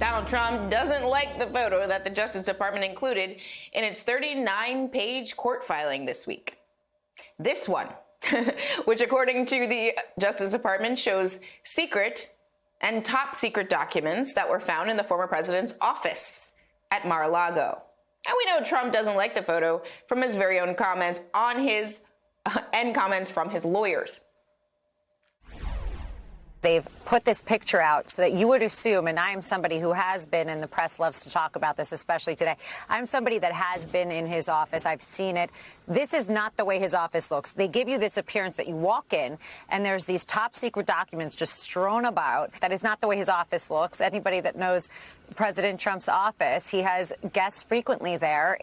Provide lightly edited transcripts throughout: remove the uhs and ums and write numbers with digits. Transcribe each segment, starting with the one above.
Donald Trump doesn't like the photo that the Justice Department included in its 39-page court filing this week. This one, which according to the Justice Department shows secret and top secret documents that were found in the former president's office at Mar-a-Lago. And we know Trump doesn't like the photo from his very own comments on his and comments from his lawyers. They've put this picture out so that you would assume, and I am somebody who has been, and the press loves to talk about this, especially today. I'm somebody that has been in his office. I've seen it. This is not the way his office looks. They give you this appearance that you walk in and there's these top secret documents just strewn about. That is not the way his office looks. Anybody that knows President Trump's office, he has guests frequently there.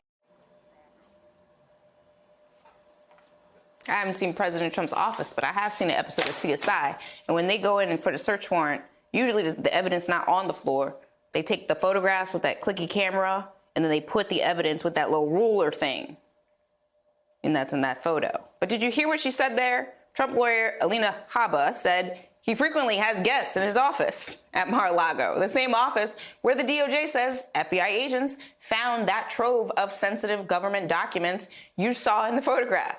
I haven't seen President Trump's office, but I have seen an episode of CSI. And when they go in for the search warrant, usually the evidence not on the floor. They take the photographs with that clicky camera, and then they put the evidence with that little ruler thing. And that's in that photo. But did you hear what she said there? Trump lawyer Alina Habba said he frequently has guests in his office at Mar-a-Lago, the same office where the DOJ says FBI agents found that trove of sensitive government documents you saw in the photograph.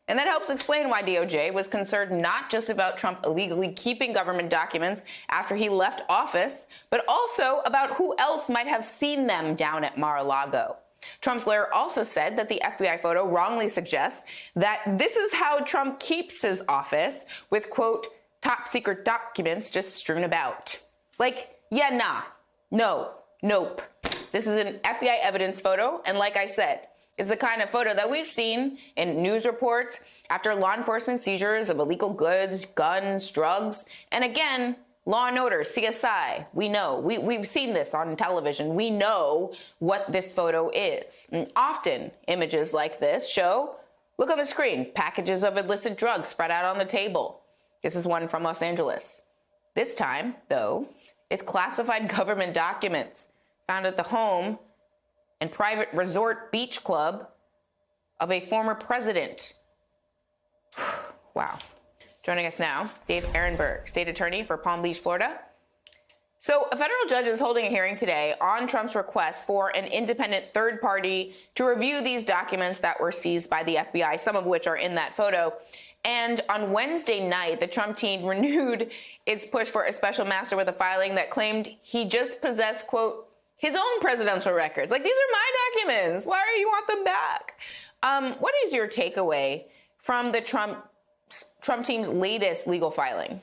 And that helps explain why DOJ was concerned not just about Trump illegally keeping government documents after he left office, but also about who else might have seen them down at Mar-a-Lago. Trump's lawyer also said that the FBI photo wrongly suggests that this is how Trump keeps his office, with, quote, top secret documents just strewn about. Like, yeah, nah, no, nope. This is an FBI evidence photo, and like I said, it's the kind of photo that we've seen in news reports after law enforcement seizures of illegal goods, guns, drugs. And again, Law and Order, CSI, we know. We've seen this on television. We know what this photo is. And often, images like this show, look on the screen, packages of illicit drugs spread out on the table. This is one from Los Angeles. This time, though, it's classified government documents found at the home and private resort beach club of a former president. Wow. Joining us now, Dave Ehrenberg, state attorney for Palm Beach, Florida. So a federal judge is holding a hearing today on Trump's request for an independent third party to review these documents that were seized by the FBI, some of which are in that photo. And on Wednesday night, the Trump team renewed its push for a special master with a filing that claimed he just possessed, quote, his own presidential records. Like, these are my documents. Why do you want them back? What is your takeaway from the Trump team's latest legal filing?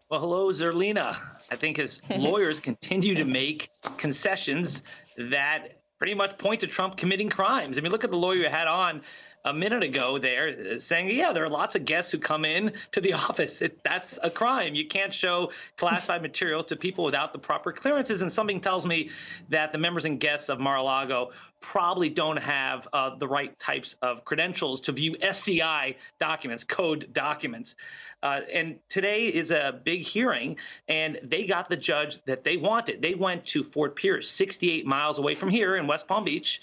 Well, hello, Zerlina. I think his lawyers continue to make concessions that pretty much point to Trump committing crimes. I mean, look at the lawyer you had on a minute ago there saying, yeah, there are lots of guests who come in to the office. That's a crime. You can't show classified material to people without the proper clearances. And something tells me that the members and guests of Mar-a-Lago probably don't have the right types of credentials to view SCI documents, code documents. And today is a big hearing, and they got the judge that they wanted. They went to Fort Pierce, 68 miles away from here in West Palm Beach,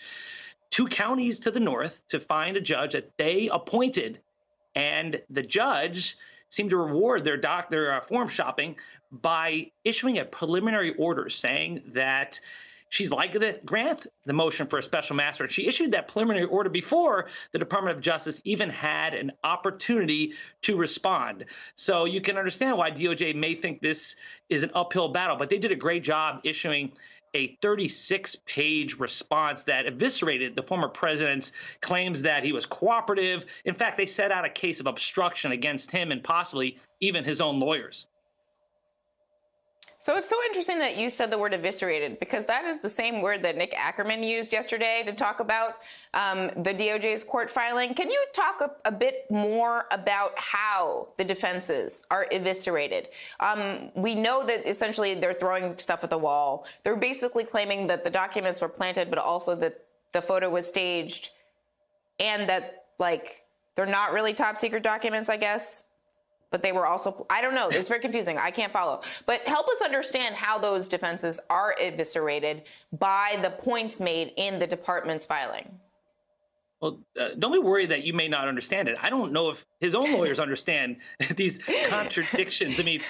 2 counties to the north, to find a judge that they appointed. And the judge seemed to reward their form shopping by issuing a preliminary order saying that she's likely to grant the motion for a special master. She issued that preliminary order before the Department of Justice even had an opportunity to respond. So you can understand why DOJ may think this is an uphill battle, but they did a great job issuing a 36-page response that eviscerated the former president's claims that he was cooperative. In fact, they set out a case of obstruction against him and possibly even his own lawyers. So it's so interesting that you said the word eviscerated, because that is the same word that Nick Ackerman used yesterday to talk about the DOJ's court filing. Can you talk a bit more about how the defenses are eviscerated? We know that essentially they're throwing stuff at the wall. They're basically claiming that the documents were planted, but also that the photo was staged, and that, like, they're not really top secret documents, I guess. But they were also, I don't know, it's very confusing. I can't follow. But help us understand how those defenses are eviscerated by the points made in the department's filing. Well, don't be worried that you may not understand it. I don't know if his own lawyers understand these contradictions. I mean,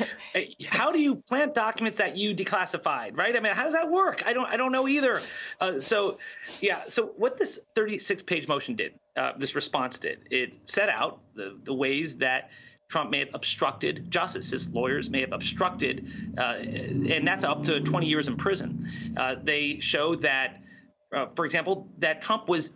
how do you plant documents that you declassified, right? I mean, how does that work? I don't know either. So what this 36-page motion did, this response did, it set out the ways that Trump may have obstructed justice. His lawyers may have obstructed, and that's up to 20 years in prison. They show that, for example, that Trump was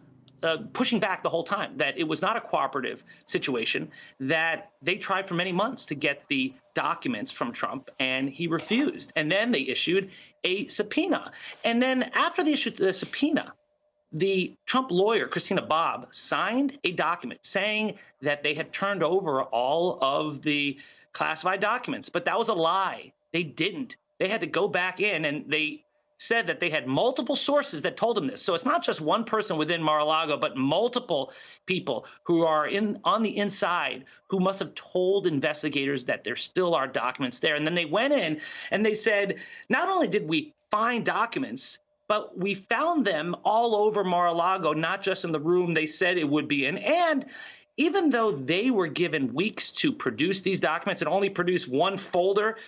pushing back the whole time, that it was not a cooperative situation, that they tried for many months to get the documents from Trump, and he refused. And then they issued a subpoena. And then after they issued the subpoena, the Trump lawyer, Christina Bobb, signed a document saying that they had turned over all of the classified documents. But that was a lie. They didn't. They had to go back in, and they said that they had multiple sources that told them this. So it's not just one person within Mar-a-Lago, but multiple people who are on the inside who must have told investigators that there still are documents there. And then they went in and they said, not only did we find documents, but we found them all over Mar-a-Lago, not just in the room they said it would be in. And even though they were given weeks to produce these documents and only produce one folder,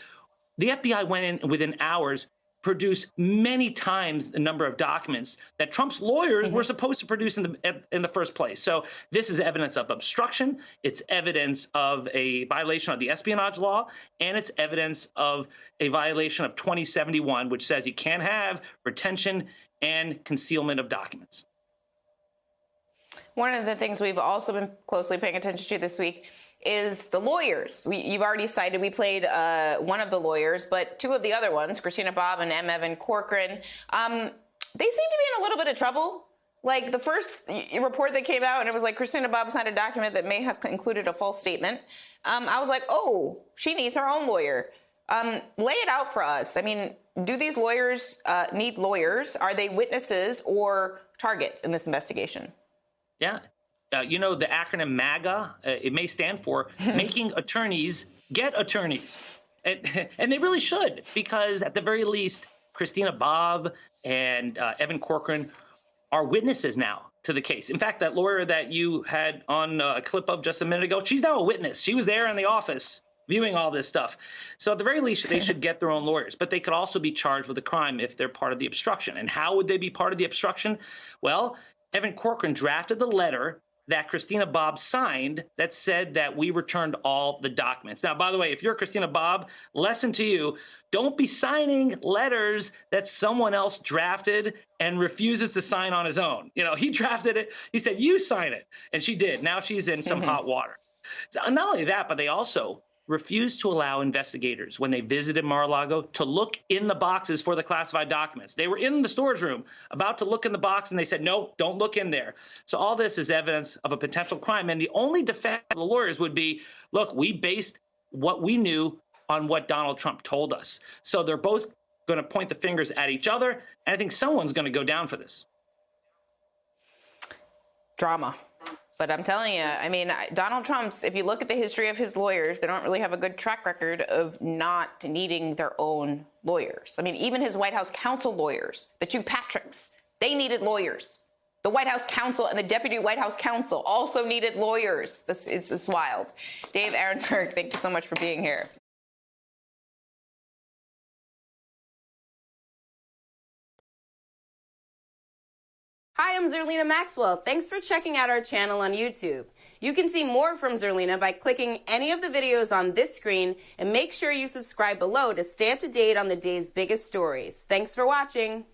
the FBI went in within hours, produce many times the number of documents that Trump's lawyers were supposed to produce in the first place. So this is evidence of obstruction. It's evidence of a violation of the espionage law, and it's evidence of a violation of 2071, which says you can't have retention and concealment of documents. One of the things we've also been closely paying attention to this week is the lawyers. You've already cited, we played one of the lawyers, but two of the other ones, Christina Bobb and M. Evan Corcoran, they seem to be in a little bit of trouble. Like the first report that came out, and it was like Christina Bobb signed a document that may have included a false statement. I was like, oh, she needs her own lawyer. Lay it out for us. I mean, do these lawyers need lawyers? Are they witnesses or targets in this investigation? Yeah. You know, the acronym MAGA, it may stand for Making Attorneys Get Attorneys. And they really should, because at the very least, Christina Bobb and Evan Corcoran are witnesses now to the case. In fact, that lawyer that you had on a clip of just a minute ago, she's now a witness. She was there in the office viewing all this stuff. So at the very least, they should get their own lawyers, but they could also be charged with a crime if they're part of the obstruction. And how would they be part of the obstruction? Well, Evan Corcoran drafted the letter that Christina Bobb signed that said that we returned all the documents. Now, by the way, if you're Christina Bobb, lesson to you, don't be signing letters that someone else drafted and refuses to sign on his own. You know, he drafted it. He said, you sign it. And she did. Now she's in some hot water. So not only that, but they also refused to allow investigators, when they visited Mar-a-Lago, to look in the boxes for the classified documents. They were in the storage room about to look in the box, and they said, no, don't look in there. So all this is evidence of a potential crime. And the only defense of the lawyers would be, look, we based what we knew on what Donald Trump told us. So they're both going to point the fingers at each other, and I think someone's going to go down for this. Drama. But I'm telling you, I mean, Donald Trump's, if you look at the history of his lawyers, they don't really have a good track record of not needing their own lawyers. I mean, even his White House counsel lawyers, the two Patricks, they needed lawyers. The White House counsel and the deputy White House counsel also needed lawyers. This is wild. Dave Ehrenberg, thank you so much for being here. Hi, I'm Zerlina Maxwell. Thanks for checking out our channel on YouTube. You can see more from Zerlina by clicking any of the videos on this screen, and make sure you subscribe below to stay up to date on the day's biggest stories. Thanks for watching.